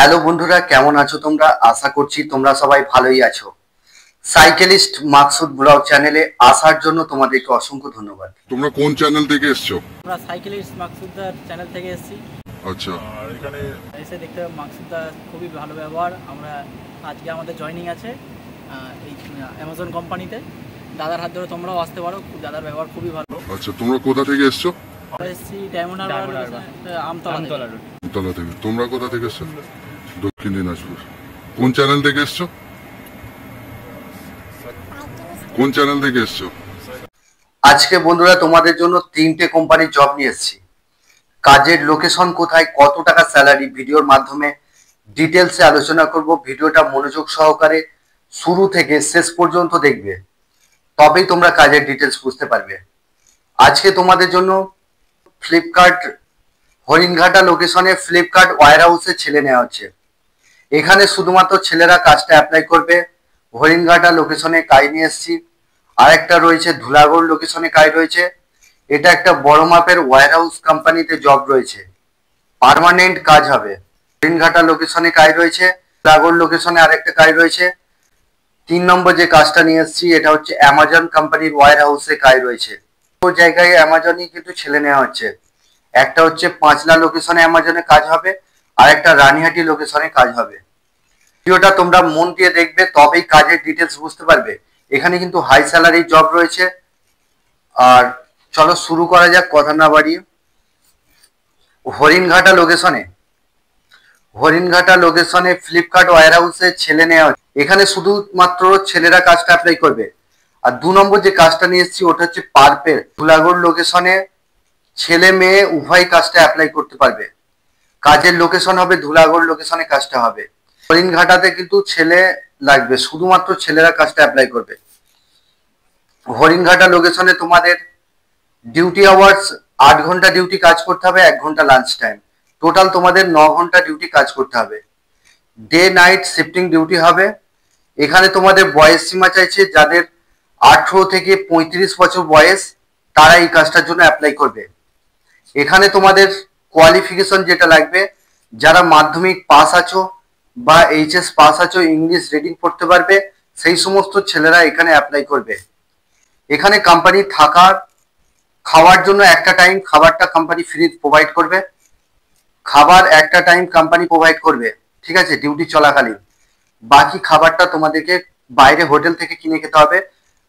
Hello বন্ধুরা, কেমন আছো তোমরা? আশা করছি তোমরা সবাই ভালোই আছো। সাইকেলিস্ট মাকসুদ ব্লগ চ্যানেলে আসার জন্য তোমাদেরকে অসংখ্য ধন্যবাদ। তোমরা কোন চ্যানেল থেকে এসছো? আমরা সাইকেলিস্ট মাকসুদার চ্যানেল থেকে এসেছি। আচ্ছা, এখানে এসে দেখতে মাকসুদা খুবই ভালো ব্যবহার। আমরা আজকে আমাদের জয়েনিং আছে এই অ্যামাজন কোম্পানিতে। দাদার হাত ধরে তোমরাও আসতে পারো, দাদার ব্যবহার খুবই ভালো। আচ্ছা, তোমরা কোথা থেকে এসছো? আমরা এসেছি ডায়মন্ড আমতলা থেকে। তোমরা কোথা থেকে এসছো? দক্ষিণ দিনাজপুর। কোন চ্যানেল থেকে এসছো? কোন চ্যানেল থেকে এসছো? আজকে বন্ধুরা তোমাদের জন্য 3টে কোম্পানির জব নিয়ে এসেছি। কাজের লোকেশন কোথায়, কত টাকা স্যালারি, ভিডিওর মাধ্যমে ডিটেলসে আলোচনা করব। ভিডিওটা মনোযোগ সহকারে শুরু থেকে শেষ পর্যন্ত দেখবে, তবেই তোমরা কাজের ডিটেলস বুঝতে পারবে। আজকে তোমাদের জন্য ফ্লিপকার্ট হরিণঘাটা লোকেশনে ফ্লিপকার্ট ওয়্যার হাউসে ছেলে নেওয়া হচ্ছে। এখানে শুধুমাত্র ছেলেরা কাজটা অ্যাপ্লাই করবে। হরিণঘাটা লোকেশনে কাজ নিয়ে এসেছি। আর একটা রয়েছে ধুলাগড় লোকেশনে কাজ রয়েছে। এটা একটা বড় মাপের ওয়্যার হাউস কোম্পানিতে জব রয়েছে, পার্মানেন্ট কাজ হবে। হরিণঘাটা লোকেশনে কাজ রয়েছে, ধুলাগড় লোকেশনে আরেকটা কাজ রয়েছে। 3 নম্বর যে কাজটা নিয়ে এসেছি এটা হচ্ছে অ্যামাজন কোম্পানির ওয়্যার হাউসে কাজ রয়েছে। তো জায়গায় অ্যামাজনই কিন্তু ছেলে নেওয়া হচ্ছে। একটা হচ্ছে পাঁচলা লোকেশনে অ্যামাজনে কাজ হবে, আর একটা রানীহাটি লোকেশনে কাজ হবে। ভিডিওটা তোমরা মন দিয়ে দেখবে, তবেই কাজের ডিটেলস বুঝতে পারবে। এখানে কিন্তু হাই স্যালারি জব রয়েছে। আর চলো শুরু করা যাক, কথা না বাড়িয়ে। হরিণঘাটা লোকেশনে ফ্লিপকার্ট ওয়্যার হাউসে ছেলে নেওয়া হচ্ছে। এখানে শুধুমাত্র ছেলেরা কাজটা অ্যাপ্লাই করবে। আর 2 নম্বর যে কাজটা নিয়ে এসেছি ওটা হচ্ছে পার্পেল ধুলাগড় লোকেশনে ছেলে মেয়ে উভয় কাজটা অ্যাপ্লাই করতে পারবে। কাজের লোকেশন হবে ধুলাগড় লোকেশনে কাজটা হবে। হরিণঘাটাতে কিন্তু ছেলে লাগবে, শুধুমাত্র ছেলেরা কাজটা অ্যাপ্লাই করবে। হরিণঘাটা লোকেশনে তোমাদের ডিউটি আওয়ার্স 8 ঘন্টা ডিউটি কাজ করতে হবে, 1 ঘন্টা লাঞ্চ টাইম। টোটাল তোমাদের 9 ঘন্টা ডিউটি কাজ করতে হবে। ডে নাইট শিফটিং ডিউটি হবে। এখানে তোমাদের বয়স সীমা চাইছে যাদের 18 থেকে 35 বছর বয়স, তারা এই কাজটার জন্য অ্যাপ্লাই করবে। এখানে তোমাদের কোয়ালিফিকেশন যেটা লাগবে, যারা মাধ্যমিক পাস আছো বা এইচএস পাস আছো, ইংলিশ রিডিং পড়তে পারবে, সেই সমস্ত ছেলেরা এখানে অ্যাপ্লাই করবে। এখানে কোম্পানি থাকার খাওয়ার জন্য একটা টাইম খাবারটা কোম্পানি ফ্রি প্রোভাইড করবে। খাবার একটা টাইম কোম্পানি প্রোভাইড করবে, ঠিক আছে, ডিউটি চলাকালীন। বাকি খাবারটা তোমাদেরকে বাইরে হোটেল থেকে কিনে খেতে হবে।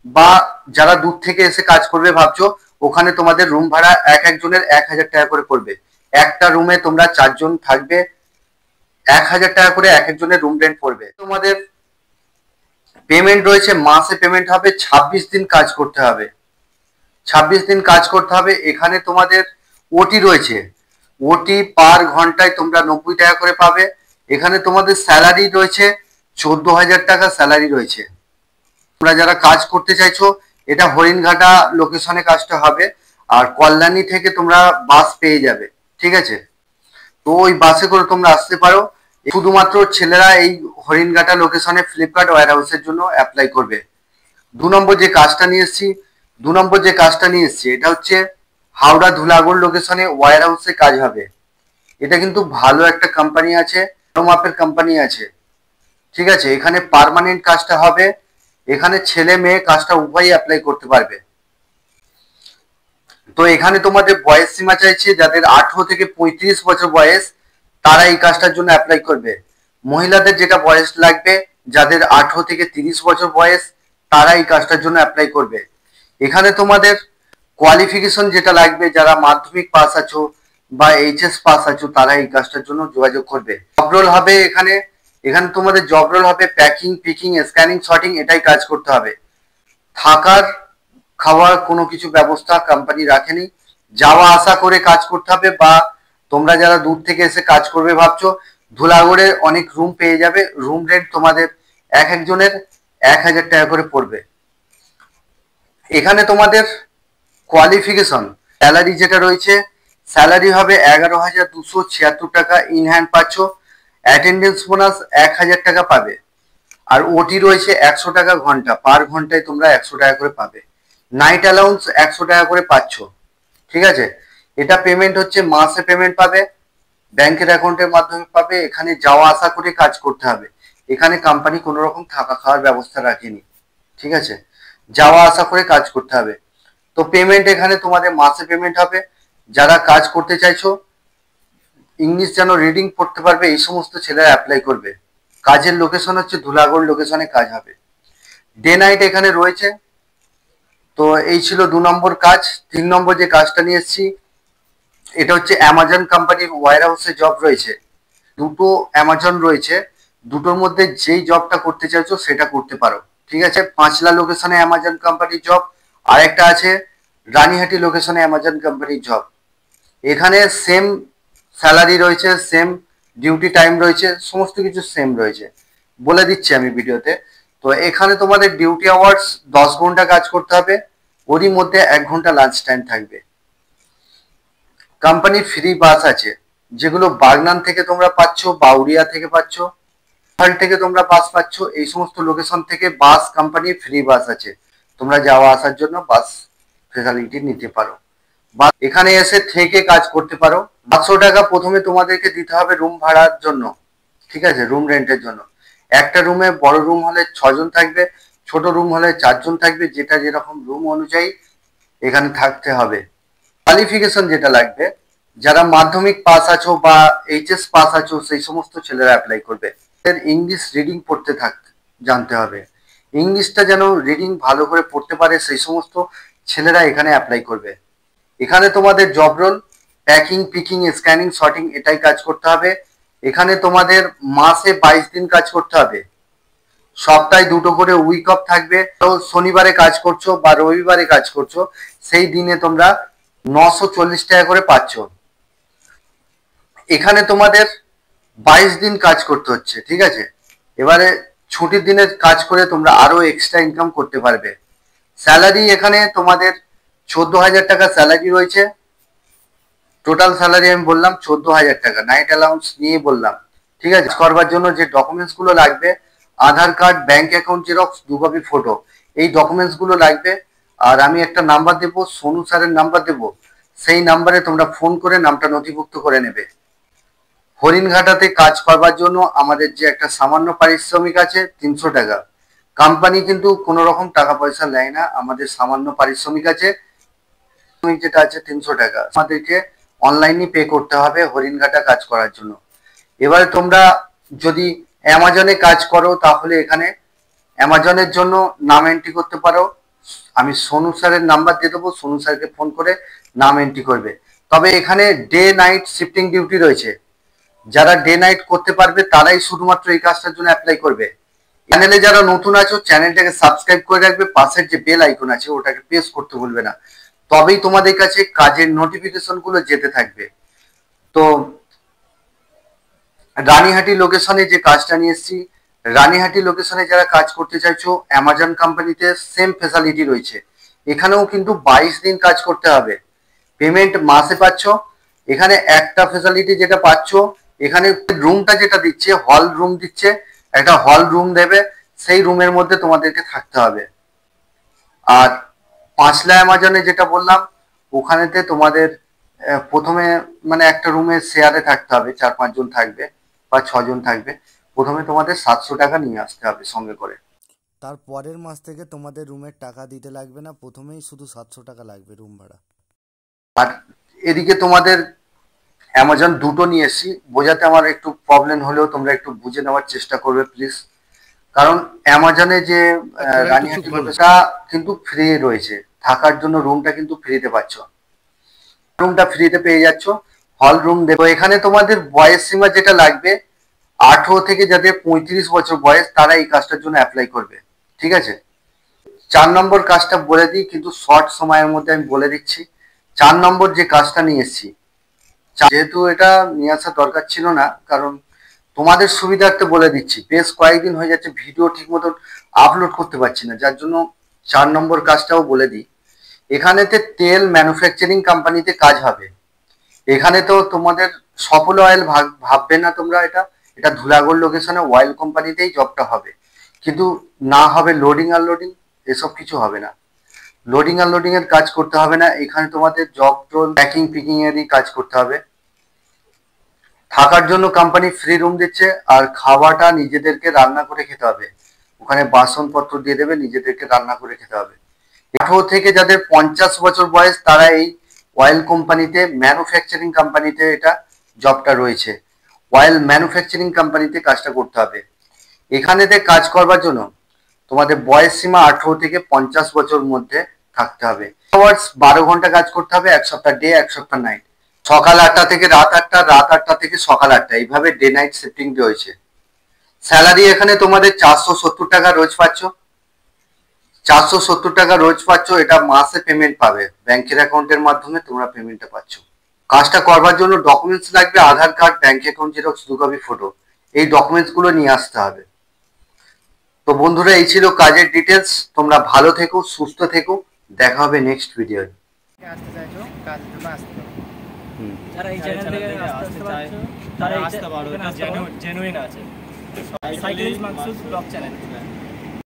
বা যারা দূর থেকে এসে কাজ করবে ভাবছো, ওখানে তোমাদের রুম ভাড়া একজনের 1000 টাকা করে পড়বে। একটা রুমে তোমরা 4 জন থাকবে, 1000 টাকা করে একজনের রুম রেন্ট পড়বে। তোমাদের পেমেন্ট রয়েছে, মাসে পেমেন্ট হবে, 26 দিন কাজ করতে হবে। 26 দিন কাজ করতে হবে। এখানে তোমাদের ওটি রয়েছে, ওটি পার ঘন্টায় তোমরা 90 টাকা করে পাবে। এখানে তোমাদের স্যালারি রয়েছে 14,000 টাকা স্যালারি রয়েছে। তোমরা যারা কাজ করতে চাইছো, এটা হরিণঘাটা লোকেশনে কাজটা হবে। আর কল্যাণী থেকে তোমরা বাস পেয়ে যাবে, ঠিক আছে। তো ওই বাসে করে তোমরা আসতে পারো। শুধুমাত্র ছেলেরা এই হরিণঘাটা লোকেশনে ফ্লিপকার্ট ওয়্যার হাউসের জন্য অ্যাপ্লাই করবে। 2 নম্বর যে কাজটা নিয়ে এসছি এটা হচ্ছে হাওড়া ধুলাগড় লোকেশনে ওয়্যার হাউসে কাজ হবে। এটা কিন্তু ভালো একটা কোম্পানি আছে, বড় মাপের কোম্পানি আছে, ঠিক আছে। এখানে পার্মানেন্ট কাজটা হবে। এখানে ছেলে মেয়ে কাজটা উভয়ই অ্যাপ্লাই করতে পারবে। তো এখানে তোমাদের বয়স সীমা চাইছে যাদের 18 থেকে 35 বছর বয়স, তারা এই কাজটার জন্য অ্যাপ্লাই করবে। মহিলাদের যেটা বয়স লাগবে, যাদের 18 থেকে 30 বছর বয়স, তারা এই কাজটার জন্য অ্যাপ্লাই করবে। এখানে তোমাদের কোয়ালিফিকেশন যেটা লাগবে, যারা মাধ্যমিক পাস আছো বা এইচএস পাস আছো, তারা এই কাজটার জন্য যোগাযোগ করবে। জব রোল হবে এখানে তোমাদের জব রোল হবে প্যাকিং, পিকিং, স্ক্যানিং, শর্টিং, এটাই কাজ করতে হবে। থাকার খাওয়ার কোনো কিছু ব্যবস্থা কোম্পানি রাখেনি। যাওয়া আসা করে কাজ করতে হবে। বা তোমরা যারা দূর থেকে এসে কাজ করবে ভাবছো, ধুলাগড়ে অনেক রুম পেয়ে যাবে। রুম রেন্ট তোমাদের একজনের 1000 টাকা করে পড়বে। এখানে তোমাদের কোয়ালিফিকেশন স্যালারি যেটা রয়েছে, স্যালারি হবে 11,276 টাকা ইন হ্যান্ড পাচ্ছ। অ্যাটেন্ডেন্স বোনাস 1000 টাকা পাবে। আর ওটি রয়েছে 100 টাকা ঘন্টা, পার ঘন্টায় তোমরা 100 টাকা করে পাবে। নাইট অ্যালাউন্স 100 টাকা করে পাচ্ছ, ঠিক আছে। এটা পেমেন্ট হচ্ছে মাসে পেমেন্ট পাবে। ব্যাংকের অ্যাকাউন্টের মাধ্যমে পাবে। এখানে যাওয়া আসা করে কাজ করতে হবে। এখানে কোম্পানি কোনো রকম থাকা খাওয়ার ব্যবস্থা রাখেনি, ঠিক আছে, যাওয়া আসা করে কাজ করতে হবে। তো পেমেন্ট এখানে তোমাদের মাসে পেমেন্ট হবে। যারা কাজ করতে চাইছো, ইংলিশ যেন রিডিং পড়তে পারবে, এই সমস্ত ছেলেরা অ্যাপ্লাই করবে। কাজের লোকেশন হচ্ছে ধুলাগড় লোকেশনে কাজ হবে। ডে নাইট এখানে রয়েছে। তো এই ছিল 2 নম্বর কাজ। 3 নম্বর যে কাজটা নিয়ে এসেছি, এটা হচ্ছে অ্যামাজন কোম্পানির ওয়্যার হাউসে জব রয়েছে। দুটো অ্যামাজন রয়েছে, দুটোর মধ্যে যেই জবটা করতে চাইছো সেটা করতে পারো, ঠিক আছে। পাঁচলা লোকেশনে অ্যামাজন কোম্পানির জব, আর একটা আছে রানীহাটি লোকেশনে অ্যামাজন কোম্পানির জব। এখানে সেম স্যালারি রয়েছে, সেম ডিউটি টাইম রয়েছে, সমস্ত কিছু সেম রয়েছে, বলে দিচ্ছি আমি ভিডিওতে। তো এখানে তোমাদের ডিউটি আওয়ার্স 10 ঘন্টা কাজ করতে হবে, ওরই মধ্যে 1 ঘন্টা লাঞ্চ টাইম থাকবে। কোম্পানির ফ্রি বাস আছে, যেগুলো বাগনান থেকে তোমরা পাচ্ছ, বাউরিয়া থেকে পাচ্ছ, থেকে তোমরা বাস পাচ্ছ। এই সমস্ত লোকেশন থেকে বাস কোম্পানির ফ্রি বাস আছে, তোমরা যাওয়া আসার জন্য বাস ফেসিলিটি নিতে পারো। বা এখানে এসে থেকে কাজ করতে পারো। 500 টাকা প্রথমে তোমাদেরকে দিতে হবে রুম ভাড়ার জন্য, ঠিক আছে, রুম রেন্টের জন্য। একটা রুমে, বড় রুম হলে 6 জন থাকবে, ছোট রুম হলে 4 জন থাকবে, যেটা যেরকম রুম অনুযায়ী এখানে থাকতে হবে। কোয়ালিফিকেশন যেটা লাগবে, যারা মাধ্যমিক পাস আছো বা এইচএস পাস আছো, সেই সমস্ত ছেলেরা অ্যাপ্লাই করবে। ইংলিশ রিডিং পড়তে জানতে হবে। ইংলিশটা যেন রিডিং ভালো করে পড়তে পারে, সেই সমস্ত ছেলেরা এখানে অ্যাপ্লাই করবে। এখানে তোমাদের job role packing, picking, scanning, sorting, এটাই কাজ করতে হবে। এখানে তোমাদের মাসে 22 দিন কাজ করতে হবে, সপ্তাহে 2টো করে উইক অফ থাকবে। তো শনিবারে কাজ করছো বা রবিবারে কাজ করছো, সেই দিনে তোমরা 940 টাকা করে পাচ্ছ। এখানে তোমাদের 22 দিন কাজ করতে হচ্ছে, ঠিক আছে। এবারে ছুটির দিনের কাজ করে তোমরা আরো এক্সট্রা ইনকাম করতে পারবে। স্যালারি এখানে তোমাদের 14,000 টাকা স্যালারি রয়েছে। টোটাল স্যালারি আমি বললাম 14,000 টাকা, নাইট অ্যালাউন্স নিয়ে বললাম, ঠিক আছে। করবার জন্য যে ডকুমেন্টস গুলো লাগবে, Aadhaar card, bank account xerox, 2 copy photo, এই ডকুমেন্টস গুলো লাগবে। আর আমি একটা নাম্বার দেবো, সোনু স্যারের নাম্বার দেবো, সেই নাম্বারে তোমরা ফোন করে নামটা নথিভুক্ত করে নেবে। হরিণঘাটাতে কাজ করবার জন্য আমাদের যে একটা সামান্য পারিশ্রমিক আছে 300 টাকা। কোম্পানি কিন্তু কোনো রকম টাকা পয়সা নেয় না, আমাদের সামান্য পারিশ্রমিক আছে, যেটা আছে 300 টাকা, আমাদেরকে অনলাইনে পে করতে হবে হরিণঘাটা কাজ করার জন্য। এবারে তোমরা যদি অ্যামাজনে কাজ করো, তাহলে এখানে অ্যামাজনের জন্য নাম এন্ট্রি করতে পারো। আমি সোনু স্যারের নাম্বার দিয়ে দেবো, সোনু স্যারকে ফোন করে নাম এন্ট্রি করবে। তবে এখানে ডে নাইট শিফটিং ডিউটি রয়েছে, যারা ডে নাইট করতে পারবে তারাই শুধুমাত্র এই কাজটার জন্য অ্যাপ্লাই করবে। চ্যানেলে যারা নতুন আছো, চ্যানেলটাকে সাবস্ক্রাইব করে রাখবে, পাশের যে বেল আইকন আছে ওটাকে প্রেস করতে ভুলবে না, তবেই তোমাদের কাছে কাজের নোটিফিকেশন গুলো যেতে থাকবে। তো রানীহাটি লোকেশনে যে কাজটা নিয়ে এসেছি, রানীহাটি লোকেশনে যারা কাজ করতে চাইছো, অ্যামাজন কোম্পানিতে সেম ফেসিলিটি রয়েছে। এখানেও কিন্তু 22 দিন কাজ করতে হবে, পেমেন্ট মাসে পাচ্ছ। এখানে একটা ফেসিলিটি যেটা পাচ্ছ, এখানে রুমটা যেটা দিচ্ছে, হল রুম দিচ্ছে, একটা হল রুম দেবে, সেই রুমের মধ্যে তোমাদেরকে থাকতে হবে। আর পাঁচলা অ্যামাজনে যেটা বললাম, ওখানেতে তোমাদের প্রথমে মানে একটা রুমে শেয়ারে থাকতে হবে, 4-5 জন থাকবে বা 6 জন থাকবে। প্রথমে তোমাদের 700 টাকা নিয়ে আসতে হবে সঙ্গে করে। তার পরের মাস থেকে তোমাদের রুমের টাকা দিতে লাগবে না, প্রথমেই শুধু 700 টাকা লাগবে রুম ভাড়া। আর এদিকে তোমাদের অ্যামাজন দুটো নিয়ে এসেছি, বোঝাতে আমার একটু প্রবলেম হলেও তোমরা একটু বুঝে নেওয়ার চেষ্টা করবে প্লিজ। কারণ অ্যামাজনে যে রানীহাটি লোকেশনটা কিন্তু ফ্রি রয়েছে, থাকার জন্য রুমটা কিন্তু ফ্রিতে পাচ্ছ, রুমটা ফ্রিতে পেয়ে যাচ্ছ, হল রুম দেবো। এখানে তোমাদের বয়স সীমা যেটা লাগবে, 18 থেকে যাদের 35 বছর বয়স, তারা এই কাজটার জন্য অ্যাপ্লাই করবে, ঠিক আছে। 4 নম্বর কাজটা বলে দিই, কিন্তু শর্ট সময়ের মধ্যে আমি বলে দিচ্ছি। 4 নম্বর যে কাজটা নিয়ে এসেছি, যেহেতু এটা নিয়ে আসার দরকার ছিল না, কারণ তোমাদের সুবিধার্থে বলে দিচ্ছি, বেশ কয়েকদিন হয়ে যাচ্ছে ভিডিও ঠিক মতন আপলোড করতে পারছি না, যার জন্য 4 নম্বর কাজটাও বলে দিই। এখানেতে তেল ম্যানুফ্যাকচারিং কোম্পানিতে কাজ হবে। এখানে তো তোমাদের সফল অয়েল ভাববে না তোমরা, এটা ধুলাগড় লোকেশনে অয়েল কোম্পানিতেই জবটা হবে, কিন্তু না হবে লোডিং আনলোডিং, এসব কিছু হবে না। লোডিং আনলোডিং এর কাজ করতে হবে না, এখানে তোমাদের জব রোল প্যাকিং পিকিং এরই কাজ করতে হবে। থাকার জন্য কোম্পানি ফ্রি রুম দিচ্ছে, আর খাওয়াটা নিজেদেরকে রান্না করে খেতে হবে। ওখানে বাসনপত্র দিয়ে দেবে, নিজেদেরকে রান্না করে খেতে হবে। 18 থেকে যাদের 50 বছর বয়স তারা এই অয়েল কোম্পানিতে, ম্যানুফ্যাকচারিং কোম্পানিতে এটা জবটা রয়েছে। অয়েল ম্যানুফ্যাকচারিং কোম্পানিতে কাজটা করতে হবে। এখানেতে কাজ করবার জন্য তোমাদের বয়স সীমা 18 থেকে 50 বছর মধ্যে থাকতে হবে। 12 ঘন্টা কাজ করতে হবে, এক সপ্তাহ ডে, এক সপ্তাহ নাইট। সকাল 8টা থেকে রাত 8টা, রাত 8টা থেকে সকাল 8টা, এইভাবে ডে নাইট শিফটিং রয়েছে। স্যালারি এখানে তোমাদের 470 টাকা রোজ পাচ্ছ। 470 টাকা রোজ পাচ্ছ, এটা মাসে পেমেন্ট পাবে, ব্যাংকের অ্যাকাউন্টের মাধ্যমে তোমরা পেমেন্টটা পাচ্ছ। কাজটা করবার জন্য ডকুমেন্টস লাগবে, Aadhaar card, bank account xerox, 2 copy photo, এই ডকুমেন্টস গুলো নিয়ে আসতে হবে। তো বন্ধুরা, এই ছিল কাজের ডিটেলস। তোমরা ভালো থেকো, সুস্থ থেকো, দেখা হবে নেক্সট ভিডিও। আসতে চাইছো কাজের জন্য আসতে পারো। যারা এই চ্যানেল থেকে আসতে চায় তারা আসতে পারো, এটা জেনুইন আছে। Cyclist Maksud blog channel.